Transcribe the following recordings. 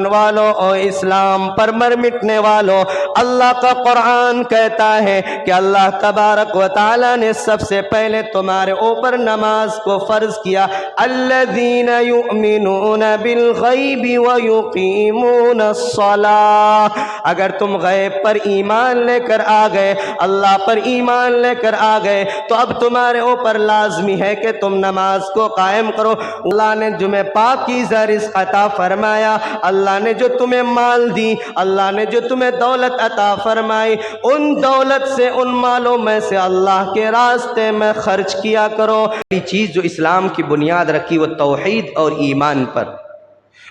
والوں اور اسلام پر مر مٹنے والوں، اللہ کا قرآن کہتا ہے کہ اللہ تبارک و تعالی نے سب سے پہلے تمہارے اوپر نماز کو فرض کیا۔ الذین یؤمنون بالغیب ویقیمون الصلاۃ، اگر تم غیب پر ایمان لے کر آ گئے، اللہ پر ایمان لے کر آ گئے، تو اب تمہارے اوپر لازمی ہے کہ تم نماز کو قائم کرو۔ اللہ نے تمہیں پاکیزہ رزق عطا فرمایا، اللہ نے جو تمہیں مال دی، اللہ نے جو تمہیں دولت عطا فرمائی، ان دولت سے، ان مالوں میں سے اللہ کے راستے میں خرچ کیا کرو۔ پہلی چیز جو اسلام کی بنیاد رکھی وہ توحید اور ایمان پر،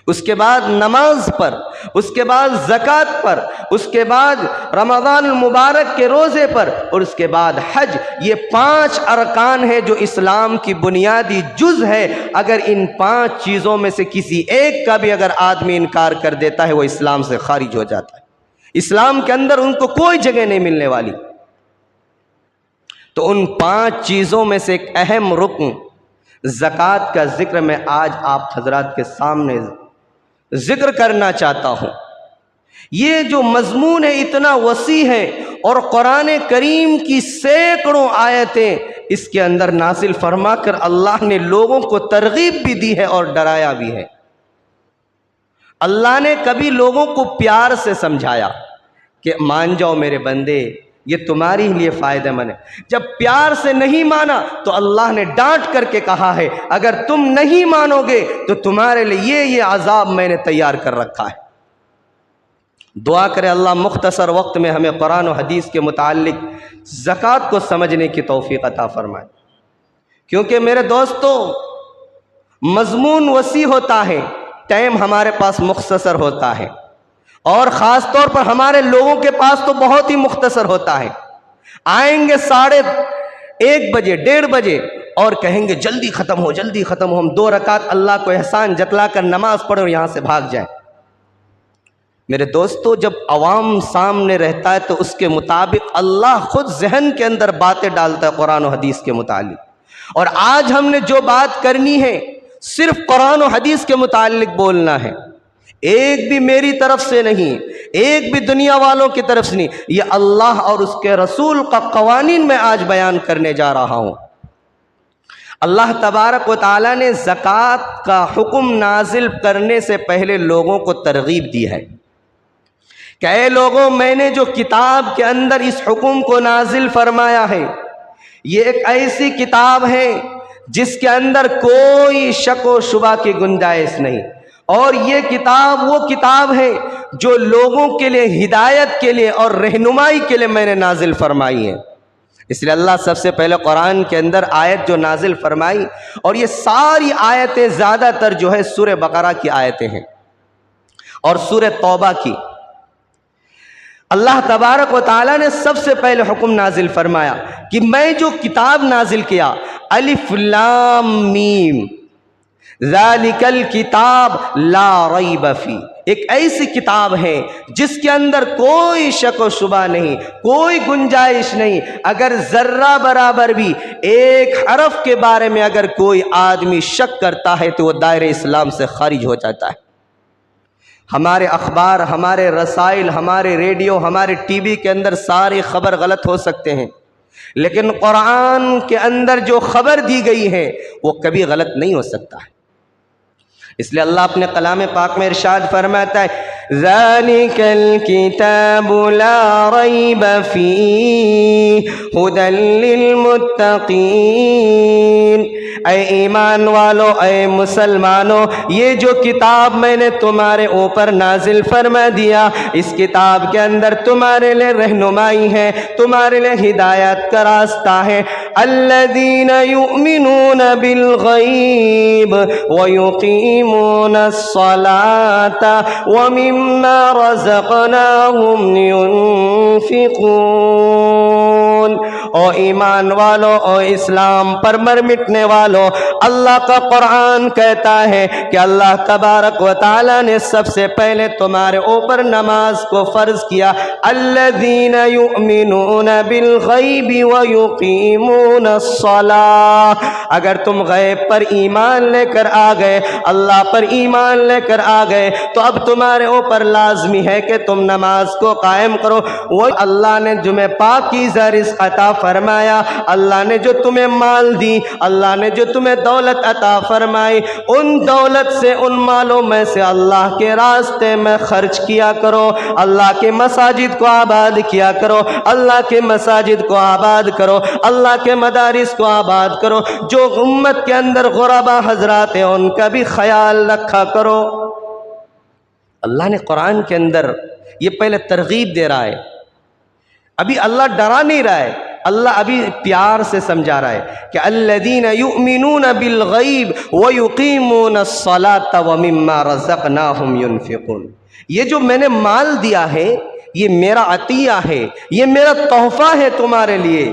اس کے بعد نماز پر، اس کے بعد زکوٰۃ پر، اس کے بعد رمضان المبارک کے روزے پر، اور اس کے بعد حج۔ یہ 5 ارکان ہیں جو اسلام کی بنیادی جز ہے۔ اگر ان 5 چیزوں میں سے کسی ایک کا بھی اگر آدمی انکار کر دیتا ہے وہ اسلام سے خارج ہو جاتا ہے، اسلام کے اندر ان کو کوئی جگہ نہیں ملنے والی۔ تو ان 5 چیزوں میں سے ایک اہم رکن زکوٰۃ کا ذکر میں آج آپ حضرات کے سامنے ذکر کرنا چاہتا ہوں۔ یہ جو مضمون ہے اتنا وسیع ہے، اور قرآن کریم کی سینکڑوں آیتیں اس کے اندر نازل فرما کر اللہ نے لوگوں کو ترغیب بھی دی ہے اور ڈرایا بھی ہے۔ اللہ نے کبھی لوگوں کو پیار سے سمجھایا کہ مان جاؤ میرے بندے، یہ تمہاری لیے فائدہ مند ہے۔ جب پیار سے نہیں مانا تو اللہ نے ڈانٹ کر کے کہا ہے اگر تم نہیں مانو گے تو تمہارے لیے یہ عذاب میں نے تیار کر رکھا ہے۔ دعا کرے اللہ مختصر وقت میں ہمیں قرآن و حدیث کے متعلق زکوٰۃ کو سمجھنے کی توفیق عطا فرمائے، کیونکہ میرے دوستو مضمون وسیع ہوتا ہے، ٹائم ہمارے پاس مختصر ہوتا ہے، اور خاص طور پر ہمارے لوگوں کے پاس تو بہت ہی مختصر ہوتا ہے۔ آئیں گے 1:30 بجے 1:30 بجے اور کہیں گے جلدی ختم ہو جلدی ختم ہو، ہم 2 رکعت اللہ کو احسان جتلا کر نماز پڑھیں اور یہاں سے بھاگ جائیں۔ میرے دوستو جب عوام سامنے رہتا ہے تو اس کے مطابق اللہ خود ذہن کے اندر باتیں ڈالتا ہے قرآن و حدیث کے متعلق، اور آج ہم نے جو بات کرنی ہے صرف قرآن و حدیث کے متعلق بولنا ہے، ایک بھی میری طرف سے نہیں، ایک بھی دنیا والوں کی طرف سے نہیں، یہ اللہ اور اس کے رسول کا قوانین میں آج بیان کرنے جا رہا ہوں۔ اللہ تبارک و تعالیٰ نے زکوٰۃ کا حکم نازل کرنے سے پہلے لوگوں کو ترغیب دی ہے کہ اے لوگوں، میں نے جو کتاب کے اندر اس حکم کو نازل فرمایا ہے یہ ایک ایسی کتاب ہے جس کے اندر کوئی شک و شبہ کی گنجائش نہیں، اور یہ کتاب وہ کتاب ہے جو لوگوں کے لیے ہدایت کے لیے اور رہنمائی کے لیے میں نے نازل فرمائی ہے۔ اس لیے اللہ سب سے پہلے قرآن کے اندر آیت جو نازل فرمائی، اور یہ ساری آیتیں زیادہ تر جو ہے سورہ بقرہ کی آیتیں ہیں اور سورہ توبہ کی۔ اللہ تبارک و تعالیٰ نے سب سے پہلے حکم نازل فرمایا کہ میں جو کتاب نازل کیا، الف لام میم ذالک الکتاب لا ریب فی، ایک ایسی کتاب ہے جس کے اندر کوئی شک و شبہ نہیں، کوئی گنجائش نہیں۔ اگر ذرہ برابر بھی ایک حرف کے بارے میں اگر کوئی آدمی شک کرتا ہے تو وہ دائرہ اسلام سے خارج ہو جاتا ہے۔ ہمارے اخبار، ہمارے رسائل، ہمارے ریڈیو، ہمارے ٹی وی کے اندر ساری خبر غلط ہو سکتے ہیں، لیکن قرآن کے اندر جو خبر دی گئی ہے وہ کبھی غلط نہیں ہو سکتا ہے۔ اس لیے اللہ اپنے کلام پاک میں ارشاد فرماتا ہے ذَلِكَ الْكِتَابُ لَا رَيْبَ فِيهِ هُدًى لِّلْمُتَّقِينَ، اے ایمان والو، اے مسلمانوں، یہ جو کتاب میں نے تمہارے اوپر نازل فرما دیا، اس کتاب کے اندر تمہارے لئے رہنمائی ہے، تمہارے لئے ہدایت کا راستہ ہے۔ الَّذِينَ يُؤْمِنُونَ بِالْغَيْبِ وَيُقِيمُونَ الصَّلَاةَ وَمِمَّا رَزَقْنَاهُمْ يُنْفِقُونَ، او ایمان والو، او اسلام پر مر مٹنے والو، اللہ کا قرآن کہتا ہے کہ اللہ تبارک و تعالی نے سب سے پہلے تمہارے اوپر نماز کو فرض کیا۔ الذین یؤمنون بالغیب ویقیمون الصلاۃ، اگر تم غیب پر ایمان لے کر آ گئے، اللہ پر ایمان لے کر آ گئے، تو اب تمہارے اوپر لازمی ہے کہ تم نماز کو قائم کرو۔ وہ اللہ نے تمہیں پاکیزہ رزق عطا فرمایا، اللہ نے جو تمہیں مال دی، اللہ نے جو تمہیں دولت عطا فرمائی، ان دولت سے، ان مالوں میں سے اللہ کے راستے میں خرچ کیا کرو، اللہ کے مساجد کو آباد کیا کرو، اللہ کے مساجد کو آباد کرو، اللہ کے مدارس کو آباد کرو، جو امت کے اندر غربا حضرات ہیں ان کا بھی خیال رکھا کرو۔ اللہ نے قرآن کے اندر یہ پہلے ترغیب دے رہا ہے، ابھی اللہ ڈرا نہیں رہا ہے، اللہ ابھی پیار سے سمجھا رہا ہے کہ الذین یؤمنون بالغیب ویقیمون الصلاۃ ومما رزقناہم ینفقون، یہ جو میں نے مال دیا ہے یہ میرا عطیہ ہے، یہ میرا تحفہ ہے تمہارے لیے،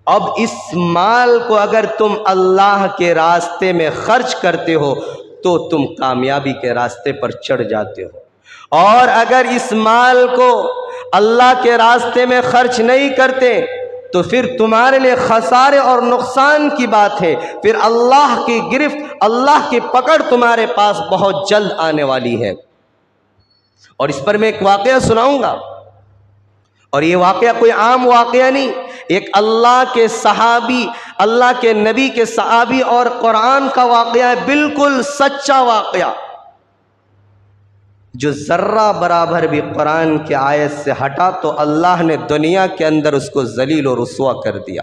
اب اس مال کو اگر تم اللہ کے راستے میں خرچ کرتے ہو تو تم کامیابی کے راستے پر چڑھ جاتے ہو، اور اگر اس مال کو اللہ کے راستے میں خرچ نہیں کرتے تو پھر تمہارے لیے خسارے اور نقصان کی بات ہے، پھر اللہ کی گرفت، اللہ کی پکڑ تمہارے پاس بہت جلد آنے والی ہے۔ اور اس پر میں ایک واقعہ سناؤں گا، اور یہ واقعہ کوئی عام واقعہ نہیں، ایک اللہ کے صحابی، اللہ کے نبی کے صحابی اور قرآن کا واقعہ ہے، بالکل سچا واقعہ، جو ذرہ برابر بھی قرآن کی آیت سے ہٹا تو اللہ نے دنیا کے اندر اس کو ذلیل و رسوا کر دیا۔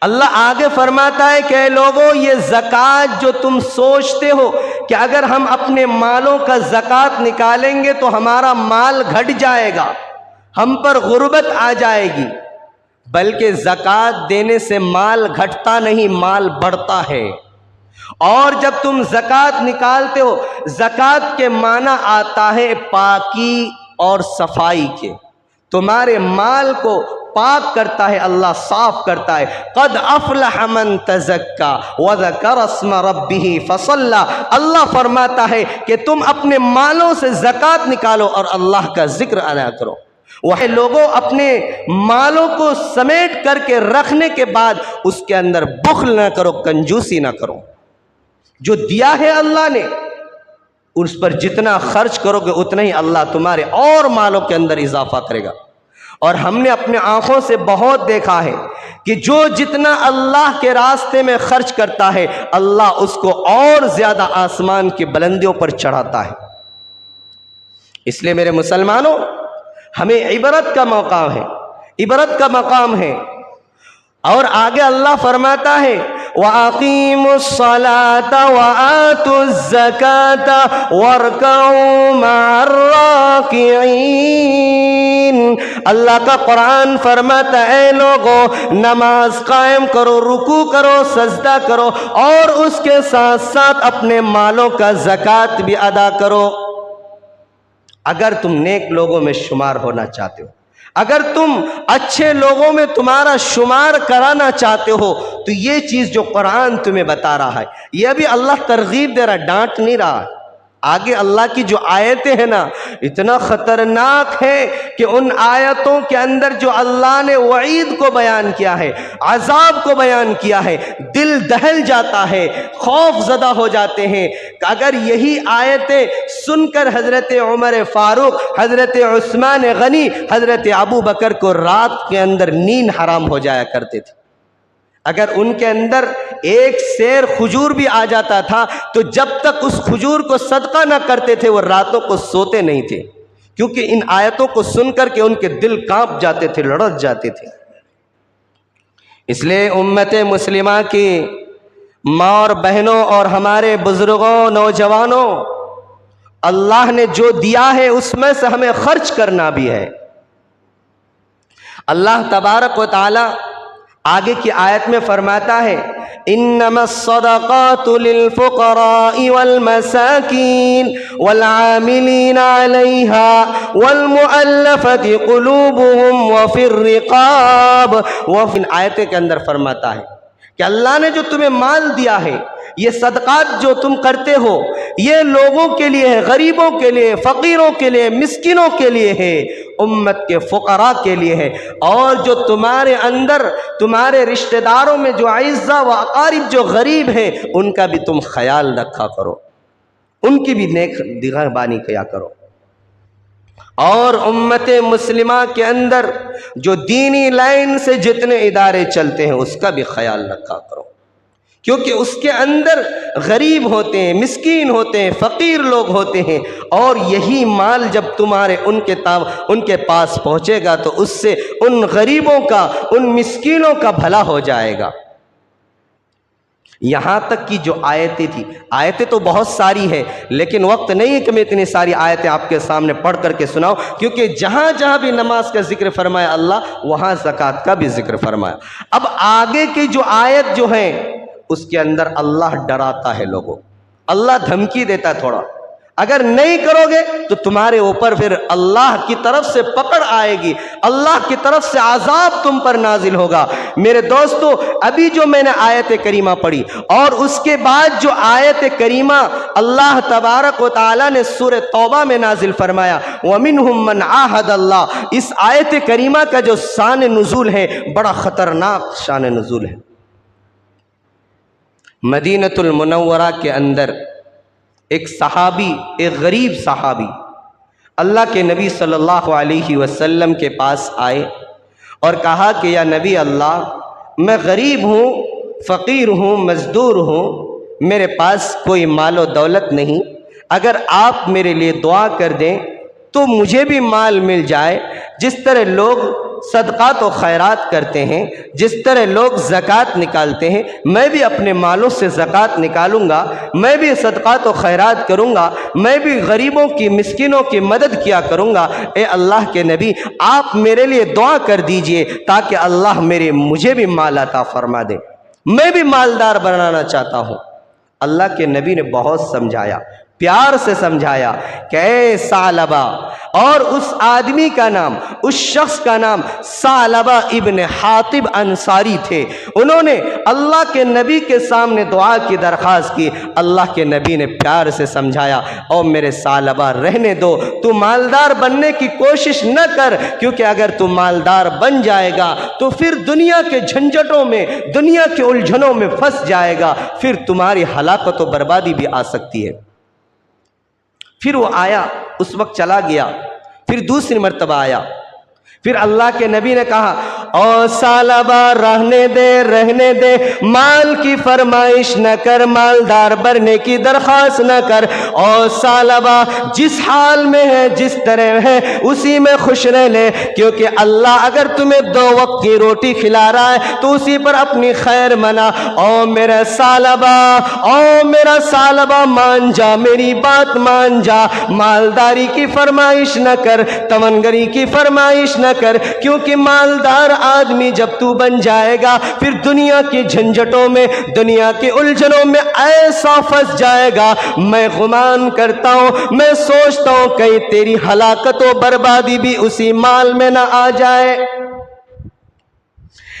اللہ آگے فرماتا ہے کہ اے لوگو، یہ زکوٰۃ جو تم سوچتے ہو کہ اگر ہم اپنے مالوں کا زکوٰۃ نکالیں گے تو ہمارا مال گھٹ جائے گا، ہم پر غربت آ جائے گی، بلکہ زکوٰۃ دینے سے مال گھٹتا نہیں، مال بڑھتا ہے۔ اور جب تم زکوٰۃ نکالتے ہو، زکوٰۃ کے معنی آتا ہے پاکی اور صفائی کے، تمہارے مال کو پاک کرتا ہے اللہ، صاف کرتا ہے۔ قد افلح من تزکا وذکر اسم ربہ فصلی، اللہ فرماتا ہے کہ تم اپنے مالوں سے زکوٰۃ نکالو اور اللہ کا ذکر ادا کرو۔ وہ لوگوں اپنے مالوں کو سمیٹ کر کے رکھنے کے بعد اس کے اندر بخل نہ کرو، کنجوسی نہ کرو، جو دیا ہے اللہ نے اس پر جتنا خرچ کرو گے اتنا ہی اللہ تمہارے اور مالوں کے اندر اضافہ کرے گا۔ اور ہم نے اپنے آنکھوں سے بہت دیکھا ہے کہ جو جتنا اللہ کے راستے میں خرچ کرتا ہے اللہ اس کو اور زیادہ آسمان کی بلندیوں پر چڑھاتا ہے۔ اس لیے میرے مسلمانوں، ہمیں عبرت کا موقع ہے، عبرت کا مقام ہے۔ اور آگے اللہ فرماتا ہے وَأَقِيمُوا الصَّلَاةَ وَآتُوا الزَّكَاةَ وَارْكَعُوا مَعَ الرَّاكِعِينَ، اللہ کا قرآن فرماتا ہے اے لوگو، نماز قائم کرو، رکوع کرو، سجدہ کرو، اور اس کے ساتھ ساتھ اپنے مالوں کا زکوٰۃ بھی ادا کرو۔ اگر تم نیک لوگوں میں شمار ہونا چاہتے ہو، اگر تم اچھے لوگوں میں تمہارا شمار کرانا چاہتے ہو تو یہ چیز جو قرآن تمہیں بتا رہا ہے، یہ ابھی اللہ ترغیب دے رہا ہے، ڈانٹ نہیں رہا ہے۔ آگے اللہ کی جو آیتیں ہیں نا، اتنا خطرناک ہے کہ ان آیتوں کے اندر جو اللہ نے وعید کو بیان کیا ہے، عذاب کو بیان کیا ہے، دل دہل جاتا ہے، خوف زدہ ہو جاتے ہیں کہ اگر یہی آیتیں سن کر حضرت عمر فاروق، حضرت عثمان غنی، حضرت ابو بکر کو رات کے اندر نیند حرام ہو جایا کرتے تھے، اگر ان کے اندر ایک سیر کھجور بھی آ جاتا تھا تو جب تک اس کھجور کو صدقہ نہ کرتے تھے وہ راتوں کو سوتے نہیں تھے، کیونکہ ان آیتوں کو سن کر کے ان کے دل کانپ جاتے تھے، لڑک جاتے تھے۔ اس لیے امت مسلمہ کی ماں اور بہنوں اور ہمارے بزرگوں، نوجوانوں، اللہ نے جو دیا ہے اس میں سے ہمیں خرچ کرنا بھی ہے۔ اللہ تبارک و تعالی آگے کی آیت میں فرماتا ہے انما الصدقات للفقراء والمساکین والعاملین علیہا والمؤلفۃ قلوبہم وفی الرقاب. وفی آیت کے اندر فرماتا ہے کہ اللہ نے جو تمہیں مال دیا ہے، یہ صدقات جو تم کرتے ہو، یہ لوگوں کے لیے ہے، غریبوں کے لیے، فقیروں کے لیے، مسکینوں کے لیے ہے، امت کے فقراء کے لیے ہے. اور جو تمہارے اندر تمہارے رشتہ داروں میں جو اعزاء و اقارب جو غریب ہیں، ان کا بھی تم خیال رکھا کرو، ان کی بھی نیک نگہبانی کیا کرو. اور امت مسلمہ کے اندر جو دینی لائن سے جتنے ادارے چلتے ہیں اس کا بھی خیال رکھا کرو، کیونکہ اس کے اندر غریب ہوتے ہیں، مسکین ہوتے ہیں، فقیر لوگ ہوتے ہیں. اور یہی مال جب تمہارے ان کے پاس پہنچے گا تو اس سے ان غریبوں کا، ان مسکینوں کا بھلا ہو جائے گا. یہاں تک کی جو آیتیں تھی، آیتیں تو بہت ساری ہے، لیکن وقت نہیں ہے کہ میں اتنی ساری آیتیں آپ کے سامنے پڑھ کر کے سناؤں، کیونکہ جہاں جہاں بھی نماز کا ذکر فرمایا اللہ، وہاں زکوٰۃ کا بھی ذکر فرمایا. اب آگے کی جو آیت جو ہے اس کے اندر اللہ ڈراتا ہے لوگوں، اللہ دھمکی دیتا ہے تھوڑا، اگر نہیں کرو گے تو تمہارے اوپر پھر اللہ کی طرف سے پکڑ آئے گی، اللہ کی طرف سے عذاب تم پر نازل ہوگا. میرے دوستو، ابھی جو میں نے آیت کریمہ پڑھی اور اس کے بعد جو آیت کریمہ اللہ تبارک و تعالیٰ نے سورہ توبہ میں نازل فرمایا وَمِنْهُمْ مَنْ عَاهَدَ اللَّهِ، اس آیت کریمہ کا جو شان نزول ہے بڑا خطرناک شان نزول ہے. مدینۃ المنورہ کے اندر ایک صحابی، ایک غریب صحابی اللہ کے نبی صلی اللہ علیہ وسلم کے پاس آئے اور کہا کہ یا نبی اللہ، میں غریب ہوں، فقیر ہوں، مزدور ہوں، میرے پاس کوئی مال و دولت نہیں، اگر آپ میرے لیے دعا کر دیں تو مجھے بھی مال مل جائے. جس طرح لوگ صدقات و خیرات کرتے ہیں، جس طرح لوگ زکوٰۃ نکالتے ہیں، میں بھی اپنے مالوں سے زکوٰۃ نکالوں گا، میں بھی صدقات و خیرات کروں گا، میں بھی غریبوں کی، مسکینوں کی مدد کیا کروں گا. اے اللہ کے نبی، آپ میرے لیے دعا کر دیجئے تاکہ اللہ مجھے بھی مال عطا فرما دے، میں بھی مالدار بنانا چاہتا ہوں. اللہ کے نبی نے بہت سمجھایا، پیار سے سمجھایا کہ اے ثعلبہ، اور اس آدمی کا نام، اس شخص کا نام ثعلبہ ابن حاطب انصاری تھے. انہوں نے اللہ کے نبی کے سامنے دعا کی درخواست کی. اللہ کے نبی نے پیار سے سمجھایا، او میرے ثعلبہ رہنے دو، تو مالدار بننے کی کوشش نہ کر، کیونکہ اگر تو مالدار بن جائے گا تو پھر دنیا کے جھنجھٹوں میں، دنیا کے الجھنوں میں پھنس جائے گا، پھر تمہاری ہلاکت و بربادی بھی آ سکتی ہے. پھر وہ آیا، اس وقت چلا گیا، پھر دوسری مرتبہ آیا. پھر اللہ کے نبی نے کہا او ثعلبہ رہنے دے، مال کی فرمائش نہ کر، مالدار بننے کی درخواست نہ کر. او ثعلبہ جس حال میں ہے، جس طرح ہے اسی میں خوش رہ لے، کیونکہ اللہ اگر تمہیں 2 وقت کی روٹی کھلا رہا ہے تو اسی پر اپنی خیر منا. او میرا ثعلبہ مان جا، میری بات مان جا، مالداری کی فرمائش نہ کر، تمنگری کی فرمائش نہ کر، کیونکہ مالدار آدمی جب تو بن جائے گا پھر دنیا کی جھنجھٹوں میں، دنیا کے الجھنوں میں ایسا پھنس جائے گا. میں گمان کرتا ہوں، میں سوچتا ہوں کہ تیری ہلاکت و بربادی بھی اسی مال میں نہ آ جائے.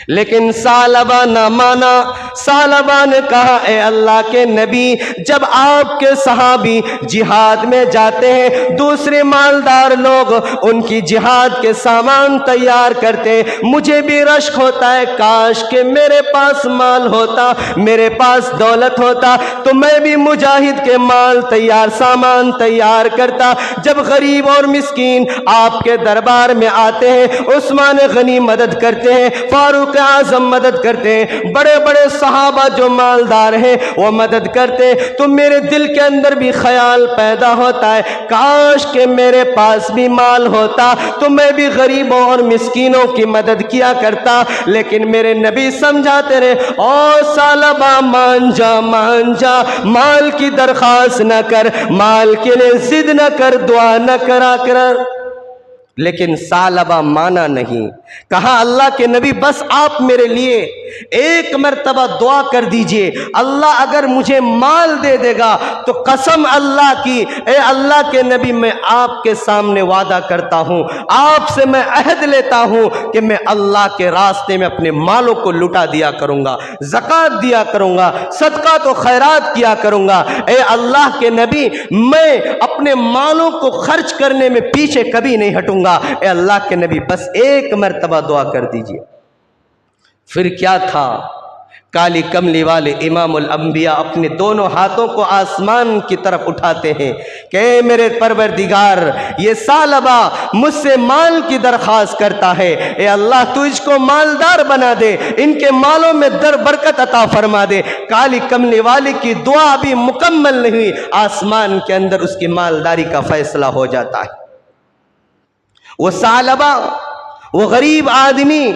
لیکن ثعلبہ نہ مانا. ثعلبہ نے کہا اے اللہ کے نبی، جب آپ کے صحابی جہاد میں جاتے ہیں، دوسرے مالدار لوگ ان کی جہاد کے سامان تیار کرتے ہیں، مجھے بھی رشک ہوتا ہے کاش کہ میرے پاس مال ہوتا، میرے پاس دولت ہوتا تو میں بھی مجاہد کے سامان تیار کرتا. جب غریب اور مسکین آپ کے دربار میں آتے ہیں، عثمان غنی مدد کرتے ہیں، فاروق اعظم مدد کرتے ہیں، بڑے بڑے صحابہ جو مالدار ہیں وہ مدد کرتے، تو میرے دل کے اندر بھی خیال پیدا ہوتا ہے کاش کہ میرے پاس بھی مال ہوتا تو میں بھی غریبوں اور مسکینوں کی مدد کیا کرتا. لیکن میرے نبی سمجھاتے رہے او ثعلبہ مان جا، مال کی درخواست نہ کر، مال کے لیے ضد نہ کر، دعا نہ کرا کر. لیکن ثعلبہ مانا نہیں. کہا اللہ کے نبی بس آپ میرے لیے ایک مرتبہ دعا کر دیجئے, اللہ اگر مجھے مال دے دے گا تو قسم اللہ کی, اے اللہ کے نبی میں آپ کے سامنے وعدہ کرتا ہوں, آپ سے میں عہد لیتا ہوں کہ میں اللہ کے راستے میں اپنے مالوں کو لٹا دیا کروں گا, زکوٰۃ دیا کروں گا, صدقات و خیرات کیا کروں گا. اے اللہ کے نبی میں اپنے مالوں کو خرچ کرنے میں پیچھے کبھی نہیں ہٹوں گا. اے اللہ کے نبی بس ایک مرتبہ دعا کر دیجئے. پھر کیا تھا, کالی کملی والے امام الانبیاء اپنے دونوں ہاتھوں کو آسمان کی طرف اٹھاتے ہیں کہ اے میرے پروردگار, یہ ثعلبہ مجھ سے مال کی درخواست کرتا ہے, اے اللہ تو اس کو مالدار بنا دے, ان کے مالوں میں در برکت عطا فرما دے. کالی کملی والے کی دعا بھی مکمل نہیں ہوئی, آسمان کے اندر اس کی مالداری کا فیصلہ ہو جاتا ہے. وہ ثعلبہ, وہ غریب آدمی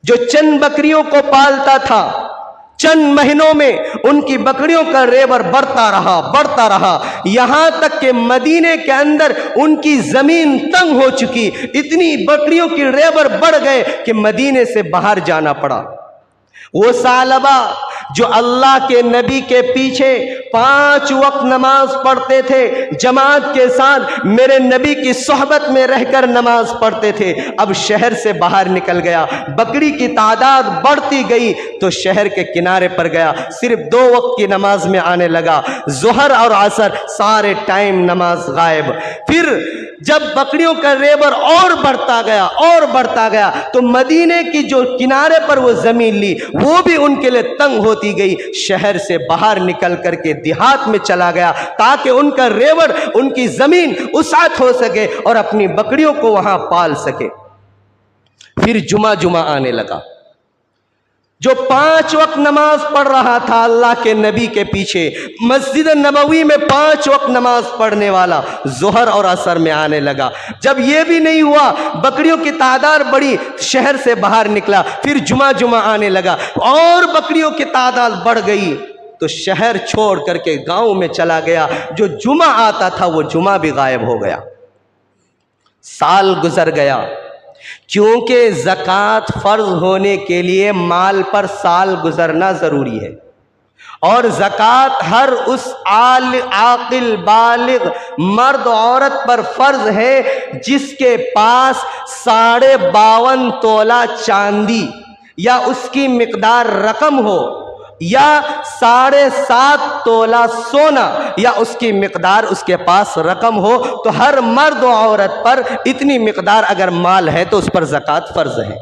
جو چند بکریوں کو پالتا تھا, چند مہینوں میں ان کی بکریوں کا ریبر بڑھتا رہا یہاں تک کہ مدینے کے اندر ان کی زمین تنگ ہو چکی, اتنی بکریوں کی ریبر بڑھ گئے کہ مدینے سے باہر جانا پڑا. وہ ثعلبہ جو اللہ کے نبی کے پیچھے 5 وقت نماز پڑھتے تھے, جماعت کے ساتھ میرے نبی کی صحبت میں رہ کر نماز پڑھتے تھے, اب شہر سے باہر نکل گیا, بکری کی تعداد بڑھتی گئی تو شہر کے کنارے پر گیا, صرف 2 وقت کی نماز میں آنے لگا, ظہر اور عصر سارے ٹائم نماز غائب. پھر جب بکریوں کا ریبر اور بڑھتا گیا تو مدینے کی جو کنارے پر وہ زمین لی وہ بھی ان کے لیے تنگ ہوتی گئی. شہر سے باہر نکل کر کے دیہات میں چلا گیا تاکہ ان کا ریبر, ان کی زمین وسعت ہو سکے اور اپنی بکریوں کو وہاں پال سکے. پھر جمعہ آنے لگا, جو 5 وقت نماز پڑھ رہا تھا اللہ کے نبی کے پیچھے, مسجد نبوی میں 5 وقت نماز پڑھنے والا, ظہر اور عصر میں آنے لگا. جب یہ بھی نہیں ہوا, بکریوں کی تعداد بڑھی, شہر سے باہر نکلا, پھر جمعہ آنے لگا اور بکریوں کی تعداد بڑھ گئی تو شہر چھوڑ کر کے گاؤں میں چلا گیا. جو جمعہ آتا تھا وہ جمعہ بھی غائب ہو گیا. سال گزر گیا, کیونکہ زکوٰۃ فرض ہونے کے لیے مال پر سال گزرنا ضروری ہے, اور زکوٰۃ ہر اس عاقل بالغ مرد عورت پر فرض ہے جس کے پاس 52.5 تولہ چاندی یا اس کی مقدار رقم ہو, یا 7.5 تولہ سونا یا اس کی مقدار اس کے پاس رقم ہو, تو ہر مرد و عورت پر اتنی مقدار اگر مال ہے تو اس پر زکوٰۃ فرض ہے.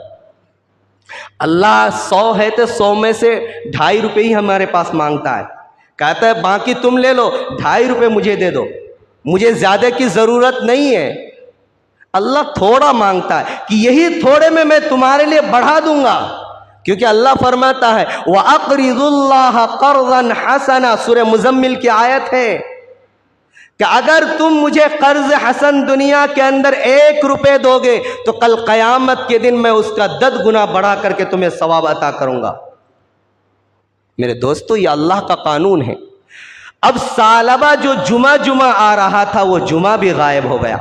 اللہ 100 ہے تو 100 میں سے 2.5 روپے ہی ہمارے پاس مانگتا ہے, کہتا ہے باقی تم لے لو, 2.5 روپے مجھے دے دو, مجھے زیادہ کی ضرورت نہیں ہے. اللہ تھوڑا مانگتا ہے کہ یہی تھوڑے میں تمہارے لیے بڑھا دوں گا, کیونکہ اللہ فرماتا ہے وَأَقْرِضُ اللَّهَ قَرْضًا حَسَنًا, سورہ مزمل کی آیت ہے کہ اگر تم مجھے قرض حسن دنیا کے اندر 1 روپے دو گے تو کل قیامت کے دن میں اس کا 10 گنا بڑھا کر کے تمہیں ثواب عطا کروں گا. میرے دوستو, یہ اللہ کا قانون ہے. اب ثعلبہ جو جمعہ آ رہا تھا وہ جمعہ بھی غائب ہو گیا.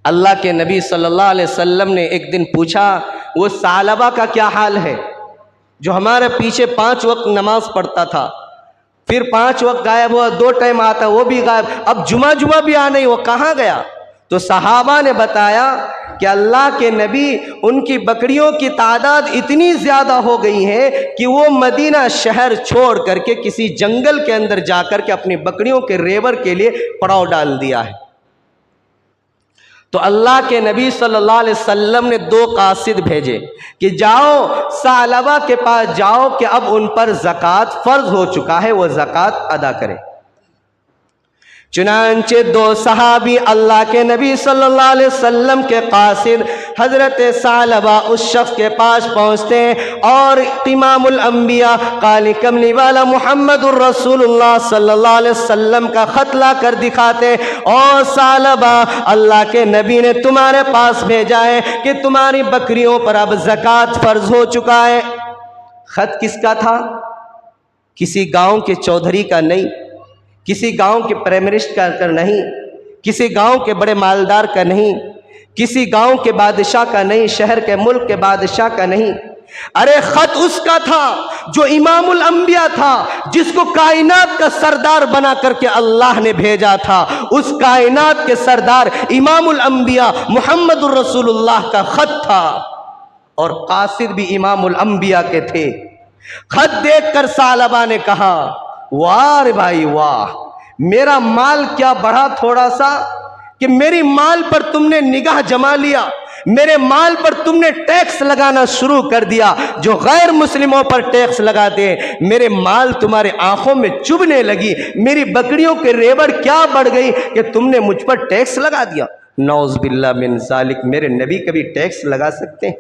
اللہ کے نبی صلی اللہ علیہ وسلم نے ایک دن پوچھا وہ ثعلبہ کا کیا حال ہے جو ہمارے پیچھے 5 وقت نماز پڑھتا تھا, پھر 5 وقت غائب ہوا, 2 ٹائم آتا وہ بھی غائب, اب جمعہ بھی آ نہیں, وہ کہاں گیا؟ تو صحابہ نے بتایا کہ اللہ کے نبی ان کی بکریوں کی تعداد اتنی زیادہ ہو گئی ہے کہ وہ مدینہ شہر چھوڑ کر کے کسی جنگل کے اندر جا کر کے اپنی بکریوں کے ریبر کے لیے پڑاؤ ڈال دیا ہے. تو اللہ کے نبی صلی اللہ علیہ وسلم نے 2 قاصد بھیجے کہ جاؤ ثعلبہ کے پاس جاؤ کہ اب ان پر زکوٰۃ فرض ہو چکا ہے, وہ زکوٰۃ ادا کرے. چنانچہ 2 صحابی اللہ کے نبی صلی اللہ علیہ وسلم کے قاصد حضرت ثعلبہ اس شخص کے پاس پہنچتے ہیں اور امام الانبیاء کالی کملی والا محمد الرسول اللہ صلی اللہ علیہ وسلم کا خط لا کر دکھاتے, اور ثعلبہ اللہ کے نبی نے تمہارے پاس بھیجا ہے کہ تمہاری بکریوں پر اب زکوٰۃ فرض ہو چکا ہے. خط کس کا تھا؟ کسی گاؤں کے چودھری کا نہیں, کسی گاؤں کے پرائم منسٹر کا نہیں, کسی گاؤں کے بڑے مالدار کا نہیں, کسی گاؤں کے بادشاہ کا نہیں، شہر کے ملک کے بادشاہ کا نہیں، ارے خط اس کا تھا جو امام الانبیاء تھا، جس کو کائنات کا سردار بنا کر کے اللہ نے بھیجا تھا۔ اس کائنات کے سردار امام الانبیاء محمد الرسول اللہ کا خط تھا، اور قاصد بھی امام الانبیاء کے تھے۔ خط دیکھ کر ثعلبہ نے کہا، واہ رے بھائی واہ، میرا مال کیا بڑھا تھوڑا سا کہ میری مال پر تم نے نگاہ جما لیا، میرے مال پر تم نے ٹیکس لگانا شروع کر دیا، جو غیر مسلموں پر ٹیکس لگاتے ہیں، میرے مال تمہارے آنکھوں میں چبھنے لگی، میری بکریوں کے ریوڑ کیا بڑھ گئی کہ تم نے مجھ پر ٹیکس لگا دیا۔ نعوذ باللہ من ذالک، میرے نبی کبھی ٹیکس لگا سکتے ہیں؟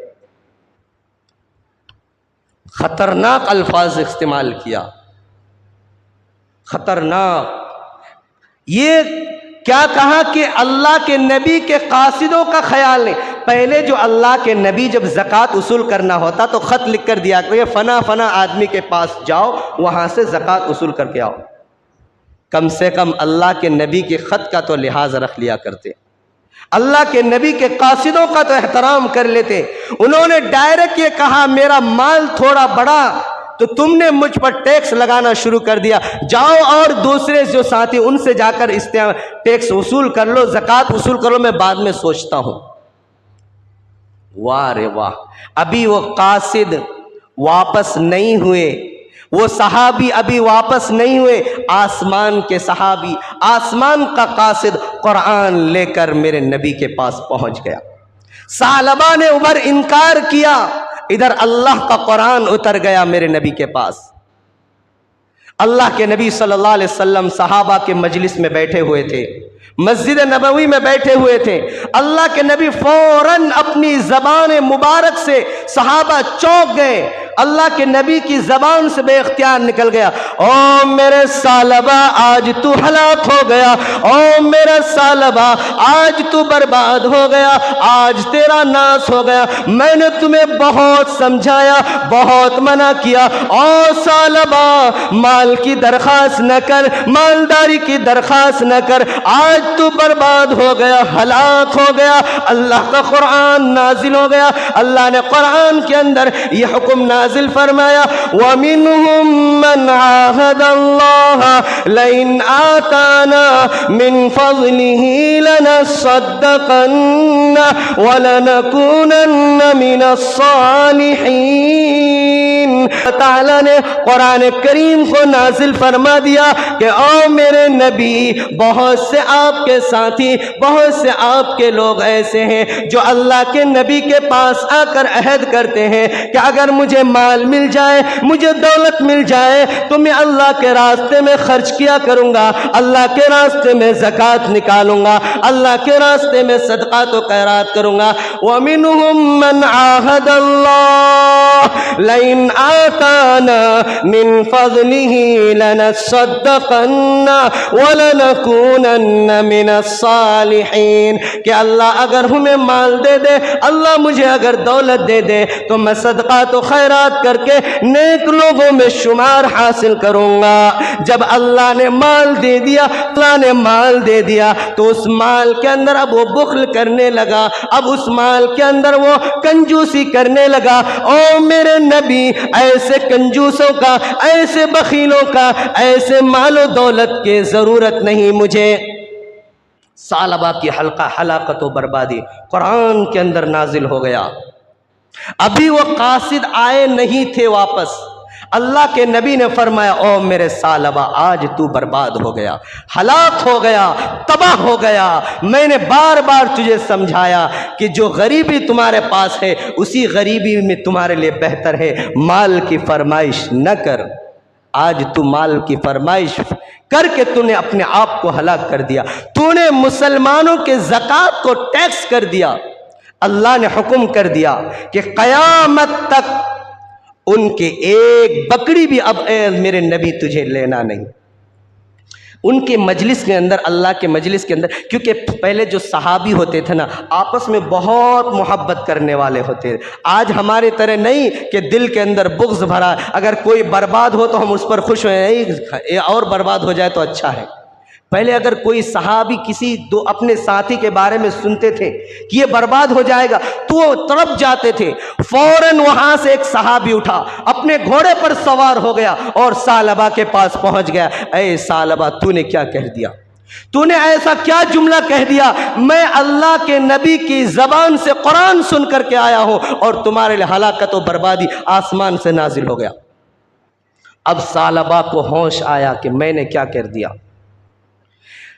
خطرناک الفاظ استعمال کیا، خطرناک۔ یہ کیا کہا کہ اللہ کے نبی کے قاصدوں کا خیال نہیں۔ پہلے جو اللہ کے نبی جب زکوٰۃ وصول کرنا ہوتا تو خط لکھ کر دیا کہ فنا فنا آدمی کے پاس جاؤ، وہاں سے زکوٰۃ وصول کر کے آؤ۔ کم سے کم اللہ کے نبی کے خط کا تو لحاظ رکھ لیا کرتے، اللہ کے نبی کے قاصدوں کا تو احترام کر لیتے۔ انہوں نے ڈائریکٹ یہ کہا میرا مال تھوڑا بڑا تو تم نے مجھ پر ٹیکس لگانا شروع کر دیا، جاؤ اور دوسرے جو ساتھی ان سے جا کر ٹیکس وصول کر لو، زکوٰۃ وصول کر لو، میں بعد میں سوچتا ہوں۔ واہ رے واہ، ابھی وہ قاصد واپس نہیں ہوئے، وہ صحابی ابھی واپس نہیں ہوئے، آسمان کے صحابی، آسمان کا قاصد قرآن لے کر میرے نبی کے پاس پہنچ گیا۔ ثعلبہ نے ادھر انکار کیا، ادھر اللہ کا قرآن اتر گیا میرے نبی کے پاس۔ اللہ کے نبی صلی اللہ علیہ وسلم صحابہ کے مجلس میں بیٹھے ہوئے تھے، مسجد نبوی میں بیٹھے ہوئے تھے۔ اللہ کے نبی فوراً اپنی زبان مبارک سے صحابہ چونک گئے، اللہ کے نبی کی زبان سے بے اختیار نکل گیا، او میرے ثعلبہ آج تو ہلاک ہو گیا، او میرے ثعلبہ آج تو برباد ہو گیا، آج تیرا ناس ہو گیا، میں نے تمہیں بہت سمجھایا، بہت منع کیا، او ثعلبہ مال کی درخواست نہ کر، مالداری کی درخواست نہ کر، آج تو برباد ہو گیا، ہلاک ہو گیا۔ اللہ کا قرآن نازل ہو گیا، اللہ نے قرآن کے اندر یہ حکم نازل فرمایا، وَمِنْهُمْ مَنْ عَاهَدَ اللَّهَ لَئِنْ آتَانَا مِنْ فَضْلِهِ لَنَصَّدَّقَنَّ وَلَنَكُونَنَّ مِنَ الصَّالِحِينَ۔ تعالیٰ نے قرآن کریم کو نازل فرما دیا کہ او میرے نبی، بہت سے آپ کے ساتھی، بہت سے آپ کے لوگ ایسے ہیں جو اللہ کے نبی کے پاس آ کر عہد کرتے ہیں کہ اگر مجھے مال مل جائے، مجھے دولت مل جائے تو میں اللہ کے راستے میں خرچ کیا کروں گا، اللہ کے راستے میں زکوٰۃ نکالوں گا، اللہ کے راستے میں صدقات و خیرات کروں گا۔ وَمِنْهُمْ مَنْ عَاهَدَ اللَّهَ لَئِنْ آتَانَا مِنْ فَضْلِهِ لَنَصَّدَّقَنَّ وَلَنَكُونَنَّ مِنَ الصَّالِحِينَ، کہ اللہ اگر ہمیں مال دے دے، اللہ مجھے اگر دولت دے دے تو میں صدقات و خیرات کر کے نیک لوگوں میں شمار حاصل کروں گا۔ جب اللہ نے مال دے دیا، اللہ نے مال دے دیا تو اس مال کے اندر اب وہ بخل کرنے لگا، اب اس مال کے اندر وہ کنجوسی کرنے لگا۔ او میرے نبی، ایسے کنجوسوں کا، ایسے بخیلوں کا، ایسے مال و دولت کی ضرورت نہیں مجھے۔ ثعلبہ کی ہلاکت و بربادی قرآن کے اندر نازل ہو گیا۔ ابھی وہ قاصد آئے نہیں تھے واپس، اللہ کے نبی نے فرمایا او میرے ثعلبہ آج تو برباد ہو گیا، ہلاک ہو گیا، تباہ ہو گیا۔ میں نے بار بار تجھے سمجھایا کہ جو غریبی تمہارے پاس ہے اسی غریبی میں تمہارے لیے بہتر ہے، مال کی فرمائش نہ کر۔ آج تو مال کی فرمائش کر کے تو نے اپنے آپ کو ہلاک کر دیا، تو نے مسلمانوں کے زکوٰۃ کو ٹیکس کر دیا۔ اللہ نے حکم کر دیا کہ قیامت تک ان کے ایک بکری بھی اب اے میرے نبی تجھے لینا نہیں۔ ان کے مجلس کے اندر، اللہ کے مجلس کے اندر، کیونکہ پہلے جو صحابی ہوتے تھے نا آپس میں بہت محبت کرنے والے ہوتے تھے۔ آج ہمارے طرح نہیں کہ دل کے اندر بغض بھرا، اگر کوئی برباد ہو تو ہم اس پر خوش ہوئے، اور برباد ہو جائے تو اچھا ہے۔ پہلے اگر کوئی صحابی کسی دو اپنے ساتھی کے بارے میں سنتے تھے کہ یہ برباد ہو جائے گا تو وہ تڑپ جاتے تھے، فوراً وہاں سے ایک صحابی اٹھا، اپنے گھوڑے پر سوار ہو گیا اور ثعلبہ کے پاس پہنچ گیا۔ اے ثعلبہ، تو نے کیا کہہ دیا؟ تو نے ایسا کیا جملہ کہہ دیا؟ میں اللہ کے نبی کی زبان سے قرآن سن کر کے آیا ہوں اور تمہارے لیے ہلاکت و بربادی آسمان سے نازل ہو گیا۔ اب ثعلبہ کو ہوش آیا کہ میں نے کیا کر دیا۔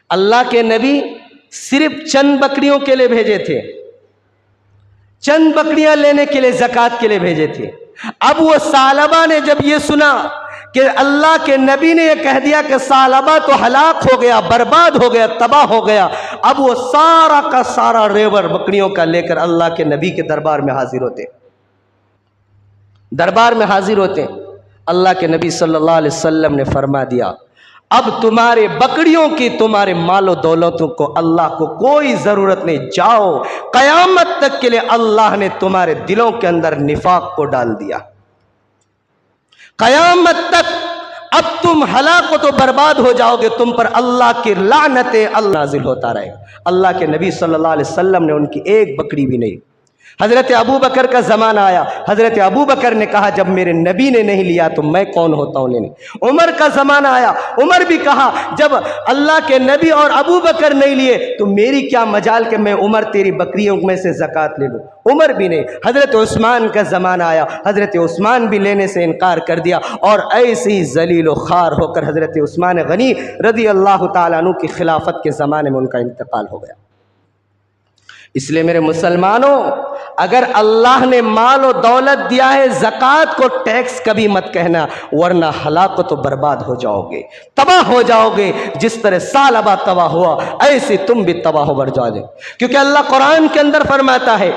اللہ کے نبی صرف چند بکریوں کے لیے بھیجے تھے، چند بکریاں لینے کے لیے، زکوٰۃ کے لیے بھیجے تھے۔ اب وہ ثعلبہ نے جب یہ سنا کہ اللہ کے نبی نے یہ کہہ دیا کہ ثعلبہ تو ہلاک ہو گیا، برباد ہو گیا، تباہ ہو گیا، اب وہ سارا کا سارا ریوڑ بکریوں کا لے کر اللہ کے نبی کے دربار میں حاضر ہوتے، دربار میں حاضر ہوتے۔ اللہ کے نبی صلی اللہ علیہ وسلم نے فرما دیا، اب تمہارے بکریوں کی، تمہارے مال و دولتوں کو اللہ کو کوئی ضرورت نہیں، جاؤ، قیامت تک کے لیے اللہ نے تمہارے دلوں کے اندر نفاق کو ڈال دیا، قیامت تک اب تم ہلاک و تو برباد ہو جاؤ گے، تم پر اللہ کی لعنت اللہ نازل ہوتا رہے گا۔ اللہ کے نبی صلی اللہ علیہ وسلم نے ان کی ایک بکری بھی نہیں۔ حضرت ابو بکر کا زمانہ آیا، حضرت ابو بکر نے کہا جب میرے نبی نے نہیں لیا تو میں کون ہوتا ہوں لینے۔ عمر کا زمانہ آیا، عمر بھی کہا جب اللہ کے نبی اور ابو بکر نہیں لیے تو میری کیا مجال کہ میں عمر تیری بکریوں میں سے زکوٰۃ لے لوں، عمر بھی نہیں۔ حضرت عثمان کا زمانہ آیا، حضرت عثمان بھی لینے سے انکار کر دیا، اور ایسے ہی ذلیل و خوار ہو کر حضرت عثمان غنی رضی اللہ تعالیٰ عنہ کی خلافت کے زمانے میں ان کا انتقال ہو گیا۔ اس لیے میرے مسلمانوں، اگر اللہ نے مال و دولت دیا ہے، زکوٰۃ کو ٹیکس کبھی مت کہنا، ورنہ ہلاکت و برباد ہو جاؤ گے، تباہ ہو جاؤ گے۔ جس طرح ثعلبہ تباہ ہوا ایسے تم بھی تباہ ہو جاؤ گے، کیونکہ اللہ قرآن کے اندر فرماتا ہے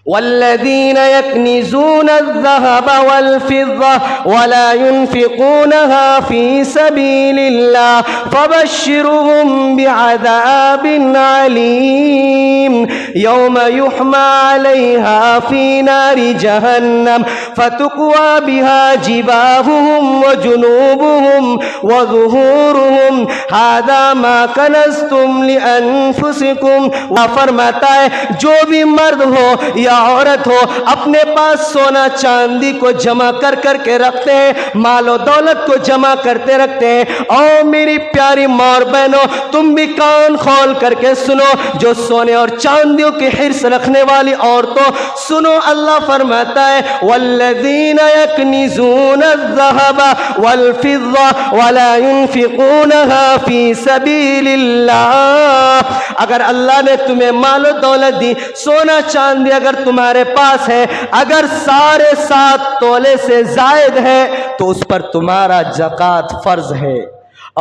والذین یکنزون الذهب والفضة ولا ينفقونها في سبيل الله فبشرهم بعذاب عليم يوم يحمى عليها في نار جهنم فتقوى بها جباههم وجنوبهم وظهورهم هذا ما كنزتم لأنفسكم۔ فرماتا ہے جو بھی مرد ہو یا عورت ہو اپنے پاس سونا چاندی کو جمع کر کر کے رکھتے ہیں، مال و دولت کو جمع کرتے رکھتے ہیں۔ اور میری پیاری ماں اور بہنوں، تم بھی کان کھول کر کے سنو، جو سونے اور چاندیوں کی حرص رکھنے والی عورتوں سنو، اللہ فرماتا ہے والذین یکنزون الذهب والفضة ولا ينفقونها في سبيل الله۔ اگر اللہ نے تمہیں مال و دولت دی، سونا چاندی اگر تمہارے پاس ہے، اگر ساڑھے 7 تولے سے زائد ہے تو اس پر تمہارا زکوٰۃ فرض ہے،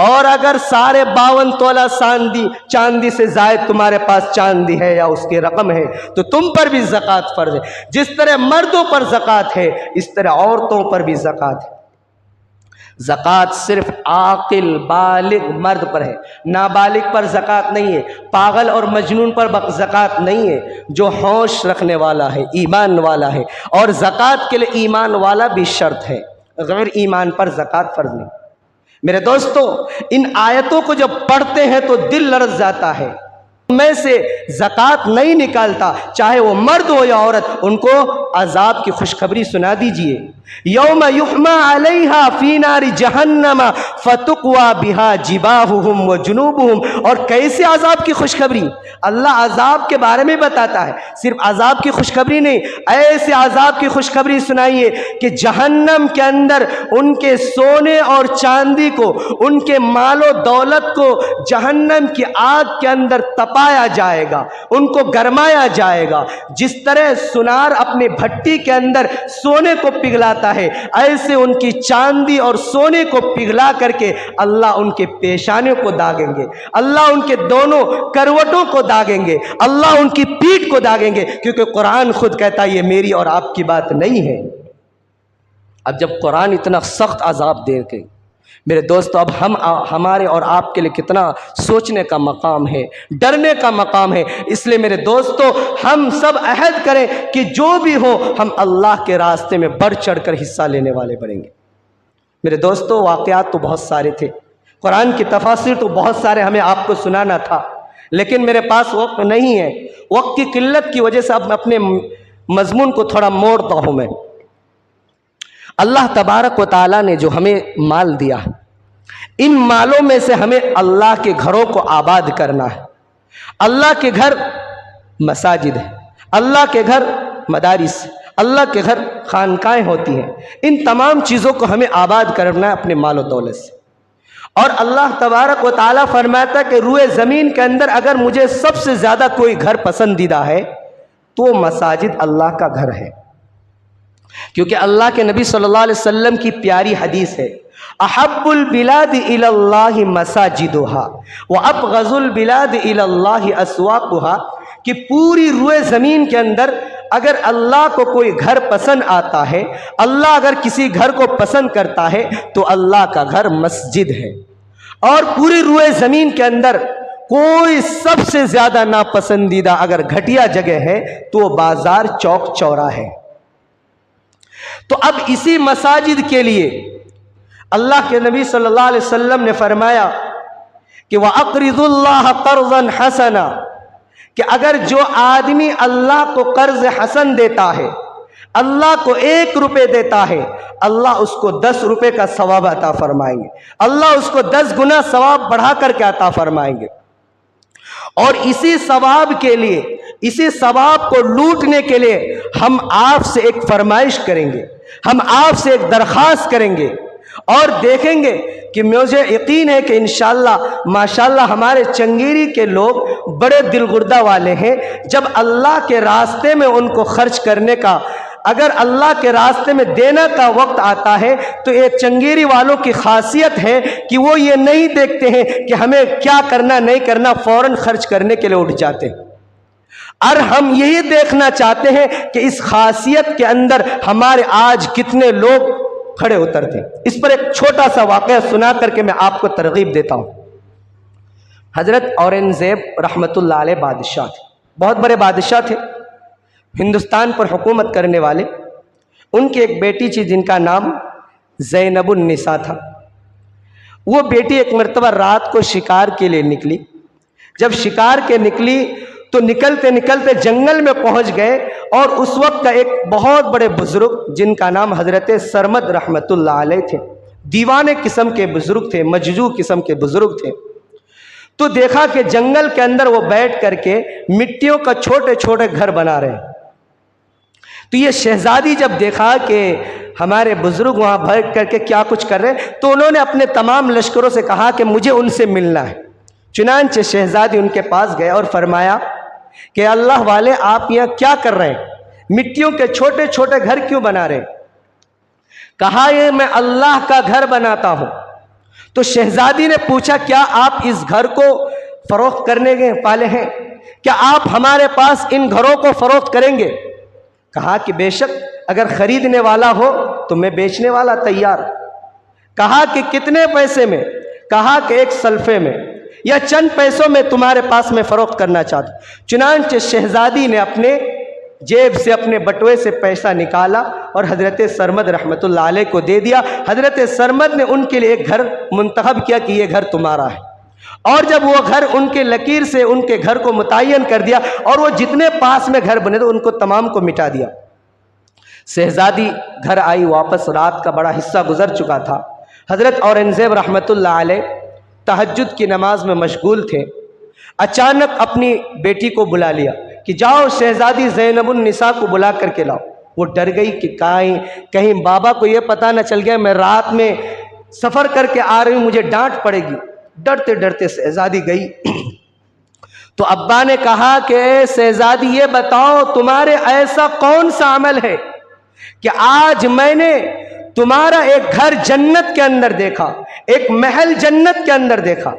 اور اگر 52.5 تولہ چاندی سے زائد تمہارے پاس چاندی ہے یا اس کی رقم ہے تو تم پر بھی زکوٰۃ فرض ہے۔ جس طرح مردوں پر زکوٰۃ ہے اس طرح عورتوں پر بھی زکوٰۃ ہے۔ زکوٰۃ صرف عاقل بالغ مرد پر ہے، نابالغ پر زکوٰۃ نہیں ہے، پاگل اور مجنون پر زکوٰۃ نہیں ہے، جو ہوش رکھنے والا ہے، ایمان والا ہے، اور زکوٰۃ کے لیے ایمان والا بھی شرط ہے، غیر ایمان پر زکوٰۃ فرض نہیں۔ میرے دوستو، ان آیتوں کو جب پڑھتے ہیں تو دل لرز جاتا ہے۔ میں سے زکوٰۃ نہیں نکالتا، چاہے وہ مرد ہو یا عورت، ان کو عذاب کی خوشخبری سنا دیجئے۔ یوم یحمى علیہا فی نار جہنم فتقوی بہا جباہہم وجنوبہم۔ اور کیسے عذاب کی خوشخبری؟ اللہ عذاب کے بارے میں بتاتا ہے، صرف عذاب کی خوشخبری نہیں، ایسے عذاب کی خوشخبری سنائیے کہ جہنم کے اندر ان کے سونے اور چاندی کو، ان کے مال و دولت کو جہنم کی آگ کے اندر تپایا جائے گا، ان کو گرمایا جائے گا۔ جس طرح سنار اپنے بھٹی کے اندر سونے کو پگھلاتا ہے، ایسے ان کی چاندی اور سونے کو پگھلا کر کے اللہ ان کے پیشانیوں کو داغیں گے، اللہ ان کے دونوں کروٹوں کو داغیں گے، اللہ ان کی پیٹھ کو داغیں گے، کیونکہ قرآن خود کہتا ہے یہ میری اور آپ کی بات نہیں ہے۔ اب جب قرآن اتنا سخت عذاب دے کے، میرے دوستو، اب ہمارے اور آپ کے لیے کتنا سوچنے کا مقام ہے، ڈرنے کا مقام ہے۔ اس لیے میرے دوستو، ہم سب عہد کریں کہ جو بھی ہو ہم اللہ کے راستے میں بڑھ چڑھ کر حصہ لینے والے بنیں گے۔ میرے دوستو، واقعات تو بہت سارے تھے، قرآن کی تفاسیر تو بہت سارے ہمیں آپ کو سنانا تھا، لیکن میرے پاس وقت نہیں ہے، وقت کی قلت کی وجہ سے اب اپنے مضمون کو تھوڑا موڑتا ہوں میں۔ اللہ تبارک و تعالیٰ نے جو ہمیں مال دیا، ان مالوں میں سے ہمیں اللہ کے گھروں کو آباد کرنا ہے۔ اللہ کے گھر مساجد ہے، اللہ کے گھر مدارس، اللہ کے گھر خانقاہیں ہوتی ہیں، ان تمام چیزوں کو ہمیں آباد کرنا ہے اپنے مال و دولت سے۔ اور اللہ تبارک و تعالیٰ فرماتا ہے کہ روئے زمین کے اندر اگر مجھے سب سے زیادہ کوئی گھر پسندیدہ ہے تو مساجد اللہ کا گھر ہے، کیونکہ اللہ کے نبی صلی اللہ علیہ وسلم کی پیاری حدیث ہے، احب البلاد الی اللہ مساجدہا وابغض البلاد الی اللہ اسواقہا، کہ پوری روئے زمین کے اندر اگر اللہ کو کوئی گھر پسند آتا ہے، اللہ اگر کسی گھر کو پسند کرتا ہے تو اللہ کا گھر مسجد ہے، اور پوری روئے زمین کے اندر کوئی سب سے زیادہ ناپسندیدہ اگر گھٹیا جگہ ہے تو وہ بازار چوک چوراہا ہے۔ تو اب اسی مساجد کے لیے اللہ کے نبی صلی اللہ علیہ وسلم نے فرمایا کہ وَأَقْرِضُ اللَّهَ قَرْضًا حَسَنًا، کہ اگر جو آدمی اللہ کو قرض حسن دیتا ہے، اللہ کو 1 روپے دیتا ہے، اللہ اس کو 10 روپے کا ثواب عطا فرمائیں گے، اللہ اس کو 10 گنا ثواب بڑھا کر کے عطا فرمائیں گے۔ اور اسی ثواب کے لیے، اسی ثواب کو لوٹنے کے لیے ہم آپ سے ایک فرمائش کریں گے، ہم آپ سے ایک درخواست کریں گے، اور دیکھیں گے کہ مجھے یقین ہے کہ انشاءاللہ ماشاءاللہ ہمارے چنگیری کے لوگ بڑے دل گردہ والے ہیں، جب اللہ کے راستے میں ان کو خرچ کرنے کا، اگر اللہ کے راستے میں دینا کا وقت آتا ہے تو یہ چنگیری والوں کی خاصیت ہے کہ وہ یہ نہیں دیکھتے ہیں کہ ہمیں کیا کرنا نہیں کرنا، فوراً خرچ کرنے کے لیے اٹھ جاتے ہیں۔ اور ہم یہی دیکھنا چاہتے ہیں کہ اس خاصیت کے اندر ہمارے آج کتنے لوگ کھڑے اترتے ہیں۔ اس پر ایک چھوٹا سا واقعہ سنا کر کے میں آپ کو ترغیب دیتا ہوں۔ حضرت اورنگزیب رحمت اللہ علیہ بادشاہ تھے، بہت بڑے بادشاہ تھے، ہندوستان پر حکومت کرنے والے۔ ان کی ایک بیٹی تھی جن کا نام زینب النساء تھا۔ وہ بیٹی ایک مرتبہ رات کو شکار کے لیے نکلی۔ جب شکار کے نکلی تو نکلتے نکلتے جنگل میں پہنچ گئے، اور اس وقت کا ایک بہت بڑے بزرگ جن کا نام حضرت سرمد رحمت اللہ علیہ تھے، دیوانے قسم کے بزرگ تھے، مجذوب قسم کے بزرگ تھے۔ تو دیکھا کہ جنگل کے اندر وہ بیٹھ کر کے مٹیوں کا چھوٹے چھوٹے گھر بنا رہے ہیں۔ تو یہ شہزادی جب دیکھا کہ ہمارے بزرگ وہاں بیٹھ کر کے کیا کچھ کر رہے ہیں، تو انہوں نے اپنے تمام لشکروں سے کہا کہ مجھے ان سے ملنا ہے۔ چنانچہ شہزادی ان کے پاس گئے اور فرمایا کہ اللہ والے آپ یہاں کیا کر رہے ہیں، مٹیوں کے چھوٹے چھوٹے گھر کیوں بنا رہے ہیں؟ کہا یہ میں اللہ کا گھر بناتا ہوں۔ تو شہزادی نے پوچھا کیا آپ اس گھر کو فروخت کرنے کے پالے ہیں؟ کیا آپ ہمارے پاس ان گھروں کو فروخت کریں گے؟ کہا کہ بے شک، اگر خریدنے والا ہو تو میں بیچنے والا تیار۔ کہا کہ کتنے پیسے میں؟ کہا کہ 1 سلفے میں، یا چند پیسوں میں تمہارے پاس میں فروخت کرنا چاہتا ہوں۔ چنانچہ شہزادی نے اپنے جیب سے، اپنے بٹوے سے پیسہ نکالا اور حضرت سرمد رحمت اللہ علیہ کو دے دیا۔ حضرت سرمد نے ان کے لیے ایک گھر منتخب کیا کہ یہ گھر تمہارا ہے، اور جب وہ گھر ان کے لکیر سے ان کے گھر کو متعین کر دیا، اور وہ جتنے پاس میں گھر بنے تھے ان کو تمام کو مٹا دیا۔ شہزادی گھر آئی واپس، رات کا بڑا حصہ گزر چکا تھا۔ حضرت اورنگزیب رحمت اللہ علیہ تہجد کی نماز میں مشغول تھے۔ اچانک اپنی بیٹی کو بلا لیا کہ جاؤ شہزادی زینب النساء کو بلا کر کے لاؤ۔ وہ ڈر گئی کہ کہیں بابا کو یہ پتہ نہ چل گیا میں رات میں سفر کر کے آ رہی ہوں، مجھے ڈانٹ پڑے گی۔ ڈرتے ڈرتے شہزادی گئی تو ابا نے کہا کہ اے شہزادی یہ بتاؤ تمہارے ایسا کون سا عمل ہے کہ آج میں نے تمہارا ایک گھر جنت کے اندر دیکھا، ایک محل جنت کے اندر دیکھا۔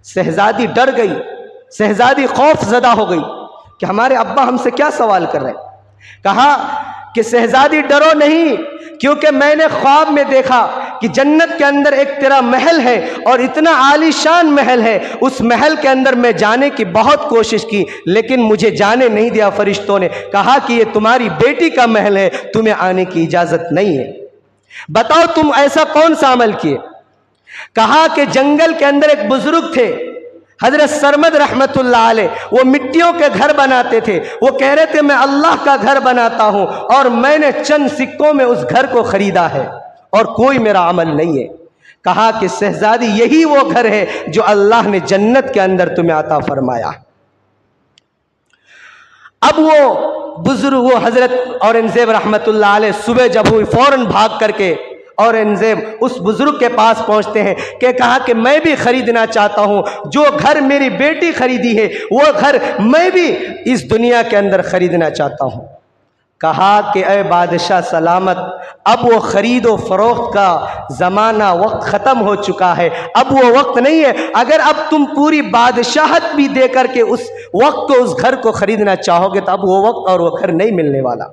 شہزادی ڈر گئی، شہزادی خوف زدہ ہو گئی کہ ہمارے ابا ہم سے کیا سوال کر رہے ہیں۔ کہا کہ شہزادی ڈرو نہیں، کیونکہ میں نے خواب میں دیکھا کہ جنت کے اندر ایک تیرا محل ہے، اور اتنا عالی شان محل ہے، اس محل کے اندر میں جانے کی بہت کوشش کی لیکن مجھے جانے نہیں دیا فرشتوں نے۔ کہا کہ یہ تمہاری بیٹی کا محل ہے، تمہیں آنے کی اجازت نہیں ہے۔ بتاؤ تم ایسا کون سا عمل کیے؟ کہا کہ جنگل کے اندر ایک بزرگ تھے حضرت سرمد رحمت اللہ علیہ، وہ مٹیوں کے گھر بناتے تھے. وہ کہہ رہے تھے میں اللہ کا گھر بناتا ہوں اور میں نے چند سکوں میں اس گھر کو خریدا ہے اور کوئی میرا عمل نہیں ہے. کہا کہ شہزادی یہی وہ گھر ہے جو اللہ نے جنت کے اندر تمہیں عطا فرمایا. اب وہ بزرگ، وہ حضرت اورنگزیب رحمت اللہ علیہ صبح جب ہوئی فوراً بھاگ کر کے اورنگزیب اس بزرگ کے پاس پہنچتے ہیں کہ کہا کہ میں بھی خریدنا چاہتا ہوں، جو گھر میری بیٹی خریدی ہے وہ گھر میں بھی اس دنیا کے اندر خریدنا چاہتا ہوں. کہا کہ اے بادشاہ سلامت، اب وہ خرید و فروخت کا زمانہ وقت ختم ہو چکا ہے، اب وہ وقت نہیں ہے. اگر اب تم پوری بادشاہت بھی دے کر کے اس وقت کو، اس گھر کو خریدنا چاہو گے تو اب وہ وقت اور وہ گھر نہیں ملنے والا.